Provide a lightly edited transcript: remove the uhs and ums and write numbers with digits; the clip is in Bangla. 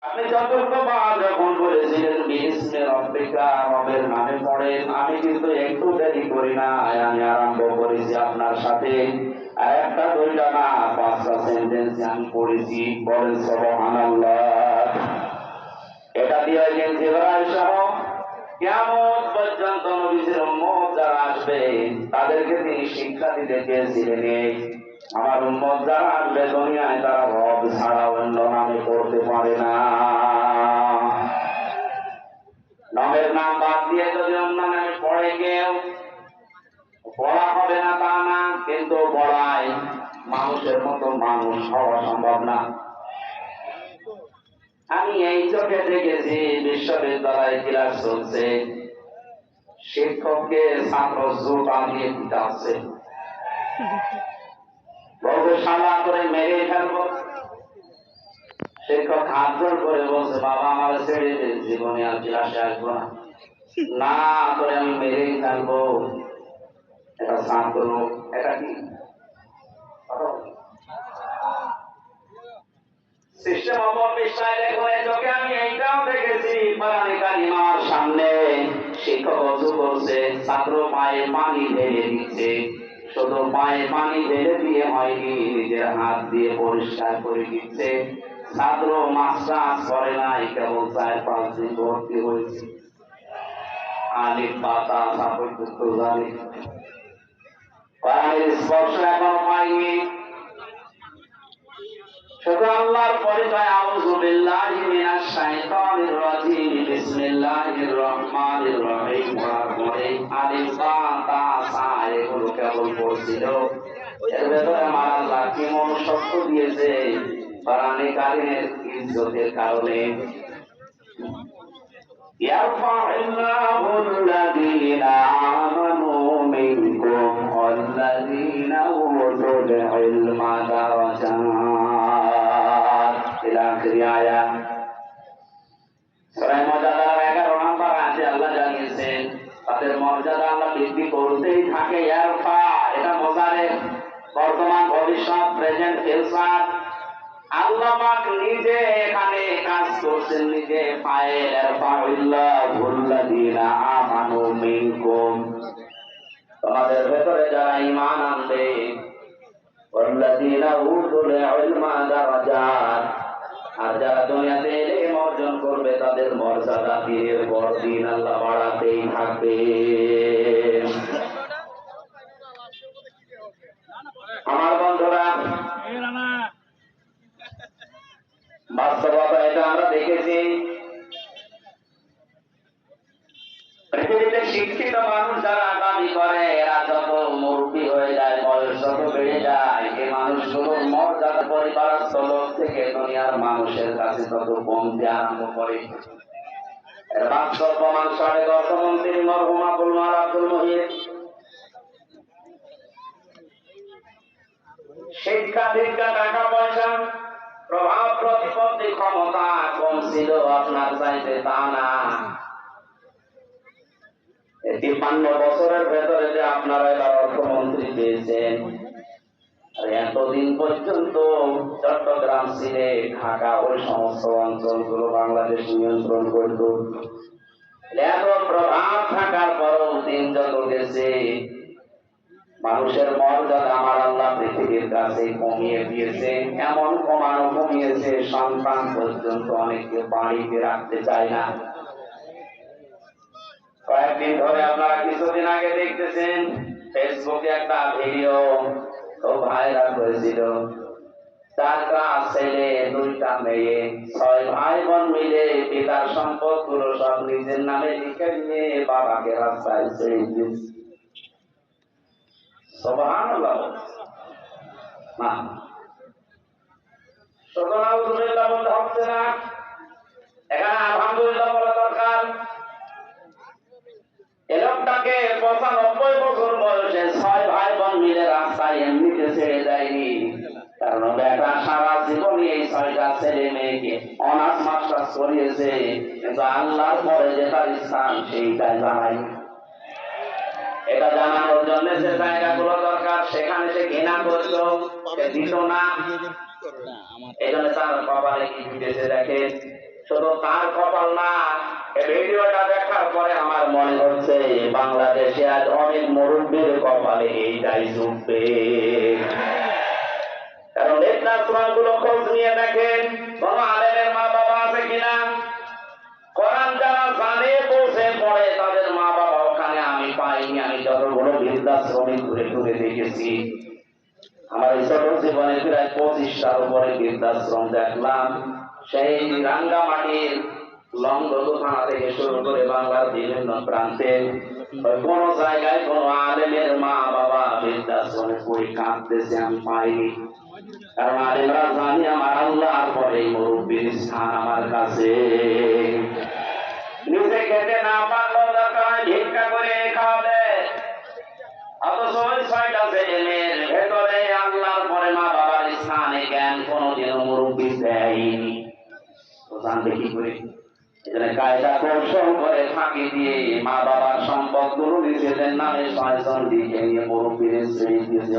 আপনি যতবার যখন বলেছিলেন বিসমি রাব্বিকা, রবের নামে পড়েন, আমি কিন্তু একটু দেরি করি না, আমি আরম্ভ করেছি আপনার সাথে। আর একটা দুইটা না, 5টা সেন্টেন্স আমি পড়েছি। বলেন সুবহানাল্লাহ। এটা দিয়ে জিবরাইল সহ কিয়ামত পর্যন্ত নবীর উম্মত যারা আসবে তাদেরকে তিনি শিক্ষা দিতে চেয়েছিলেন, আমার উম্মত যারা আসবে দুনিয়ায় তারা রব ছাড়া অন্য নামে পড়তে পারে না। নামের নাম বাদ দিয়ে যদি অন্য নামে পড়ে কেউ, পড়া হবে না তা না, কিন্তু পড়ায় মানুষের মতো মানুষ হওয়া সম্ভব না। আমি এই চোখে দেখেছি, বিশ্ববিদ্যালয়ে ক্লাস চলছে, শিক্ষককে ছাত্র জুতা দিয়ে পিটাচ্ছে, গবেষণা করে মেরে ফেলবো। শিক্ষক হাত জোর করে বলছে, বাবা আমার ছেড়ে দে, জীবনে আর ক্লাসে আসবো না, না করে আমি মেরেই ফেলবো। এটা ছাত্র, এটা কি সিস্টেম অফ অফিসার। চোখে আমি এইটাও দেখেছি, কোরআনে কারিমার সামনে শিক্ষক ওযু করছে, ছাত্র পায়ে পানি ঢেলে দিচ্ছে। শুধু পায়ে পানি ঢেলে দিয়ে হয়নি, নিজের হাত দিয়ে পরিষ্কার করে দিচ্ছে। ছাত্র মাস্টার্স করে নাই, কেবল 4-5 দিন ভর্তি হয়েছে। আলিফ বাতা সাপোর্ট জানি, কোরআনের স্পর্শ এখনো পাইনি। শুধু আল্লাহর পরিচয়, আউযু বিল্লাহি মিনাশ শাইতানির রাজিম, বিসমিল্লাহির রহমানির রহিম। পরে আলিফ বা তা সা এগুলো কেবল পড়ছিল। এর ভেতরে আমার আল্লাহ কি মনুষ্যত্ব দিয়েছে কোরআনে কারিমের ইজ্জতের কারণে। ইয়ারফা'ুল্লাহু আল্লাযীনা আমানু মিনকুম ওয়াল্লাযীনা উতুল ইলমা দারাজাত। আয়াত সূরা মুজাদালার 11 নম্বর আয়াতে আল্লাহ জানিয়েছেন তাদের মর্যাদা আল্লাহ বৃদ্ধি করতেই থাকে। ইয়ারফা, এটা মুজারে, বর্তমান, ভবিষ্যৎ, প্রেজেন্ট, ফিউচার। আল্লাহ পাক নিজে এখানে কাজ করছেন, নিজে ফাইল। ইয়ারফা'ুল্লাহু আল্লাযীনা আমানু মিনকুম, তোমাদের ভেতরে যারা ঈমান আনবে, ওয়াল্লাযীনা উতুল ইলমা দারাজাত, আর যারা দুনিয়াতে ইলম অর্জন করবে তাদের মর্যাদা দিনের পর দিন আল্লাহ বাড়াতেই থাকবে। আমার বন্ধুরা, বাস্তবতা এটা আমরা দেখেছি। পৃথিবীতে শিক্ষিত মানুষ যারা দাবি করে, এরা যত মুরব্বী হয়ে যায়, বয়স যত বেড়ে যায়, এই মানুষগুলোর মর্যাদা পরিবারস্থ লোক থেকে দুনিয়ার মানুষের কাছে তত কমতে আরম্ভ করে। এর বাস্তব প্রমাণ সাবেক অর্থমন্ত্রী মরহুম আবুল মাল আব্দুল মহিদ। শিক্ষা দীক্ষা, টাকা পয়সা, প্রভাব প্রতিপত্তি, ক্ষমতা কম ছিল আপনার চাইতে, তা না। 53 বছরের ভেতরে যে আপনারা এবার অর্থমন্ত্রী পেয়েছেন, এতদিন পর্যন্ত চট্টগ্রাম, সিলেট, ঢাকা, ওই সমস্ত অঞ্চলগুলো বাংলাদেশ নিয়ন্ত্রণ করত। এত প্রভাব থাকার পরও দিন যত গেছে, মানুষের মর্যাদা আমার আল্লাহ পৃথিবীর কাছে কমিয়ে দিয়েছে। এমন কমিয়েছে, সন্তান পর্যন্ত অনেকে বাড়িতে রাখতে চায় না। কয়েকদিন ধরে আপনারা, কিছুদিন আগে দেখতেছেন ফেসবুকে একটা ভিডিও খুব ভাইরাল হয়েছিল। 4টা ছেলে 2টা মেয়ে, 6 ভাই বোন মিলে পিতার সম্পদ গুলো সব নিজের নামে লিখে নিয়ে বাবাকে রাস্তায় ছেড়ে দিয়েছে। সুবহানাল্লাহ। না, শুধু আলহামদুলিল্লাহ বলতে হচ্ছে না, এখানে আলহামদুলিল্লাহ বলা দরকার। এ লোকটাকে 95 বছর বয়সে 6 ভাই বোন মিলে রাস্তায় এমনিতে ছেড়ে দেয়নি, কারণ বেটা সারা জীবন এই 6টা ছেলে মেয়েকে অনার্স মাস্টার্স করিয়েছে, কিন্তু আল্লাহর পরে যে তার স্থান সেইটাই জানাই। এটা জানানোর জন্য যে জায়গাগুলো দরকার সেখানে সে ঘৃণা করতো, সে দিত না। এই জন্য তার কপালে কি দিতেছে দেখেন, শুধু তার কপাল না, এই ভিডিওটা দেখার পরে আমার মনে হচ্ছে বাংলাদেশে আজ অনেক মুরব্বীর কপালে এইটাই জুটবে। কারণ বৃদ্ধাশ্রমগুলো খোঁজ নিয়ে দেখেন, কোন আলেমের মা বাবা আছে কিনা? কোরআন যারা জানে বসে পড়ে তাদের মা বাবা ওখানে আমি পাইনি। আমি যতগুলো বৃদ্ধাশ্রমে ঘুরে ঘুরে দেখেছি, আমার এই ছোট জীবনে প্রায় 25টার উপরে বৃদ্ধাশ্রম দেখলাম। সেই রাঙ্গামাটির লংগদু থানা থেকে শুরু করে বাংলার বিভিন্ন প্রান্তে কোন জায়গায় কোন আলেমের মা বাবা বৃদ্ধাশ্রমে পড়ে কাঁদতেছে আমি পাইনি। কারণ আলেমরা জানি আমার আল্লাহর পরে মুরব্বীর স্থান আমার কাছে। নিজে খেতে না পারলেও দরকার ভিক্ষা করে খাওয়াবে, অথচ ওই 6টা ছেলেমেয়ের ভেতরে আল্লাহর পরে মা বাবার স্থানে জ্ঞান কোনদিনও মুরব্বী দেয়নি। তো জানবে কি করে? এখানে কায়দা কৌশল করে ফাঁকি দিয়ে মা বাবার সম্পদ গুলো নিজেদের নামে 6 জন দিকে নিয়ে মুরব্বীর শ্রেণী দিয়েছে।